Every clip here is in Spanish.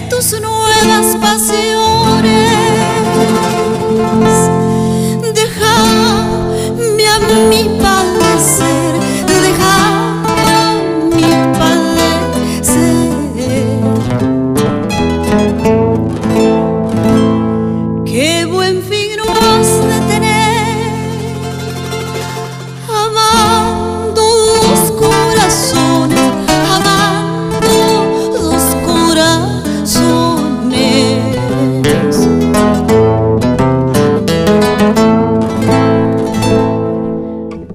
tus nuevas pasiones. Déjame a mí padecer, déjame a mí padecer. Qué buen fin no has de tener, amando dos corazones, amando dos corazones.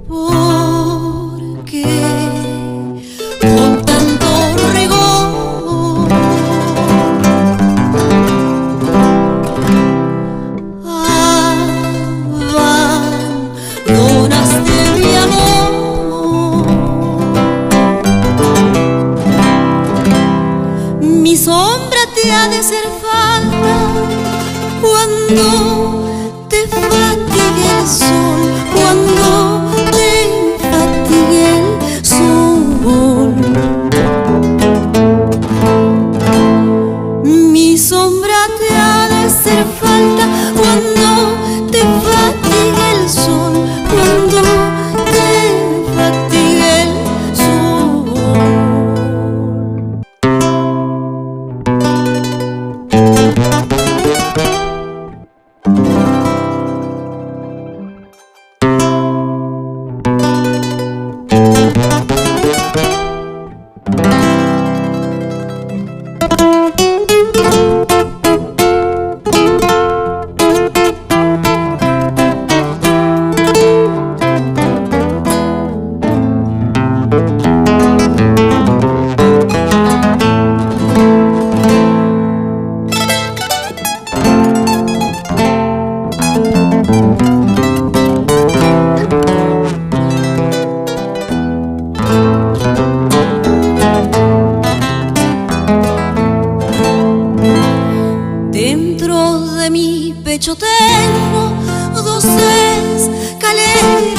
Porque con tanto rigor abandonaste mi amor. Mi sombra te ha de hacer falta cuando te fatigue el sol, cuando te fatigue el sol. Mi sombra te ha de hacer falta cuando te fatigue el sol, cuando te fatigue el sol. Dentro de mi pecho tengo dos escaleras